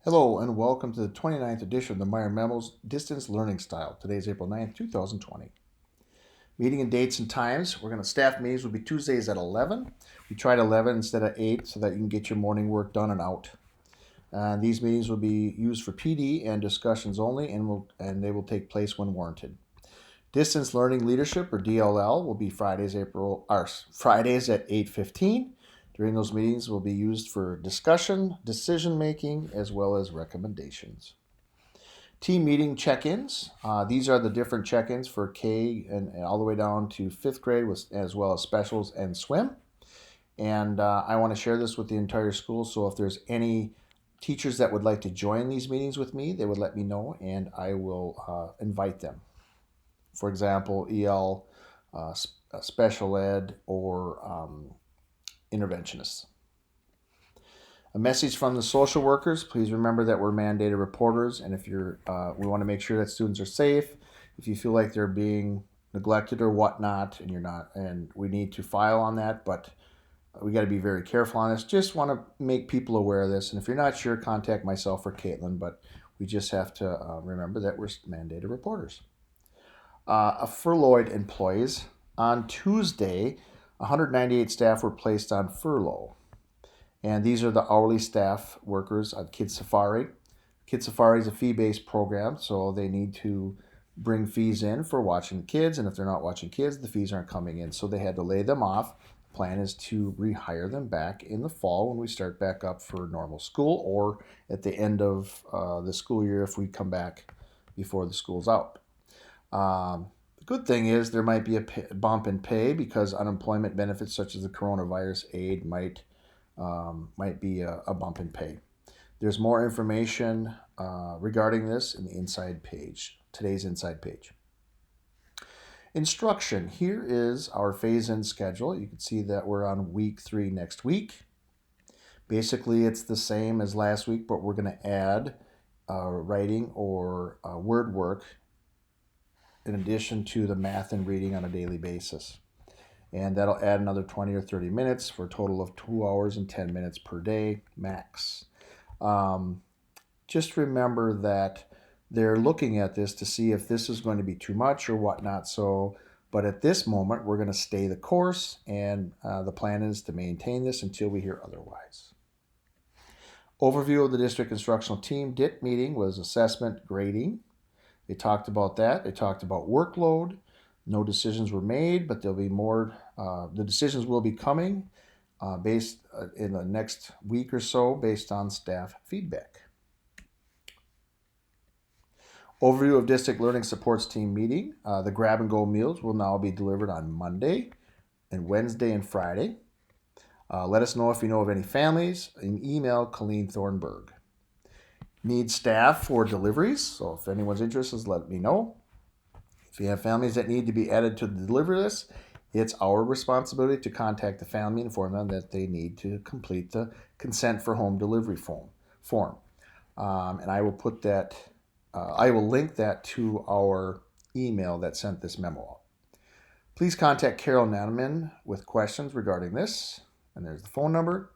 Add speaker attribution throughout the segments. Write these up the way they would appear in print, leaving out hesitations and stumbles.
Speaker 1: Hello and welcome to the 29th edition of the Meyer Memo's Distance Learning Style. Today is April 9th, 2020. Meeting and dates and times. Staff meetings will be Tuesdays at 11. We tried 11 instead of 8 so that you can get your morning work done and out. These meetings will be used for PD and discussions only and they will take place when warranted. Distance Learning Leadership or DLL will be Fridays at 8:15. During those meetings will be used for discussion, decision making, as well as recommendations. Team meeting check-ins. These are the different check-ins for K and all the way down to fifth grade, as well as specials and swim. And I want to share this with the entire school. So if there's any teachers that would like to join these meetings with me, they would let me know, and I will invite them. For example, EL, special ed, or interventionists. A message from the social workers. Please remember that we're mandated reporters, and we want to make sure that students are safe. If you feel like they're being neglected or whatnot, and you're not, and we need to file on that, but we got to be very careful on this. Just want to make people aware of this, and if you're not sure, contact myself or Caitlin. But we just have to remember that we're mandated reporters. Furloughed employees. On Tuesday, 198 staff were placed on furlough. And these are the hourly staff workers at Kids Safari. Kids Safari is a fee-based program, so they need to bring fees in for watching the kids, and if they're not watching kids, the fees aren't coming in. So they had to lay them off. The plan is to rehire them back in the fall when we start back up for normal school, or at the end of the school year if we come back before the school's out. The good thing is there might be a bump in pay because unemployment benefits such as the coronavirus aid might be a bump in pay. There's more information regarding this in the inside page, today's inside page. Instruction. Here is our phase-in schedule. You can see that we're on week 3 next week. Basically, it's the same as last week, but we're going to add writing or word work in addition to the math and reading on a daily basis. And that'll add another 20 or 30 minutes for a total of 2 hours and 10 minutes per day max. Just remember that they're looking at this to see if this is going to be too much or whatnot. But at this moment, we're going to stay the course, and the plan is to maintain this until we hear otherwise. Overview of the district instructional team. DIT meeting was assessment grading. They talked about that. They talked about workload. No decisions were made, but there'll be more. The decisions will be coming based in the next week or so based on staff feedback. Overview of District Learning Supports Team meeting. The grab-and-go meals will now be delivered on Monday and Wednesday and Friday. Let us know if you know of any families. Email Colleen Thornburg. Need staff for deliveries, so if anyone's interested, let me know. If you have families that need to be added to the delivery list, it's our responsibility to contact the family and inform them that they need to complete the consent for home delivery form. And I will put that, I will link that to our email that sent this memo out. Please contact Carol Naneman with questions regarding this. And there's the phone number.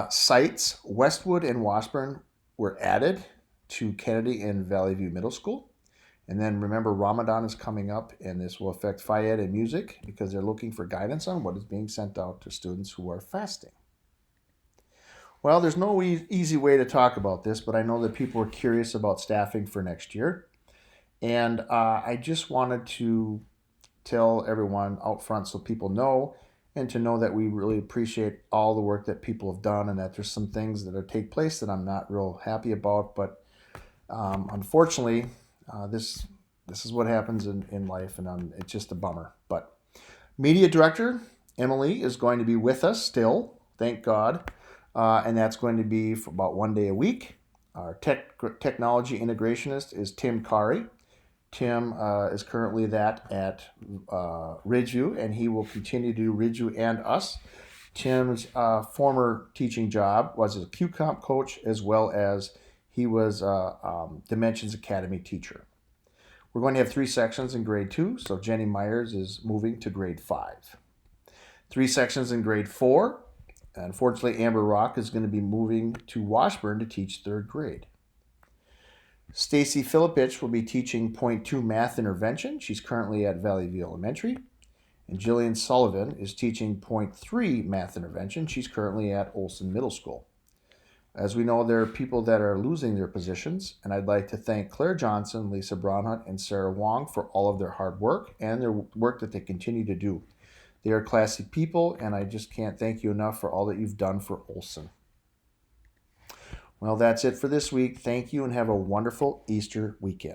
Speaker 1: Sites, Westwood and Washburn were added to Kennedy and Valley View Middle School. And then remember, Ramadan is coming up, and this will affect Fayed and music because they're looking for guidance on what is being sent out to students who are fasting. Well, there's no easy way to talk about this, but I know that people are curious about staffing for next year. And I just wanted to tell everyone out front so people know, and to know that we really appreciate all the work that people have done, and that there's some things that take place that I'm not real happy about. But unfortunately, this is what happens in life, and it's just a bummer. But media director Emily is going to be with us still, thank God, and that's going to be for about 1 day a week. Our technology integrationist is Tim Kari. Tim is currently that at Ridgeview, and he will continue to do Ridgeview and us. Tim's former teaching job was as a QComp coach, as well as he was a Dimensions Academy teacher. We're going to have 3 sections in grade 2, so Jenny Myers is moving to grade 5. 3 sections in grade 4. Unfortunately, Amber Rock is going to be moving to Washburn to teach third grade. Stacy Filipich will be teaching Point 2 math intervention. She's currently at Valley View Elementary. And Jillian Sullivan is teaching Point 3 math intervention. She's currently at Olson Middle School. As we know, there are people that are losing their positions, and I'd like to thank Claire Johnson, Lisa Braunhut, and Sarah Wong for all of their hard work and their work that they continue to do. They are classy people, and I just can't thank you enough for all that you've done for Olson. Well, that's it for this week. Thank you, and have a wonderful Easter weekend.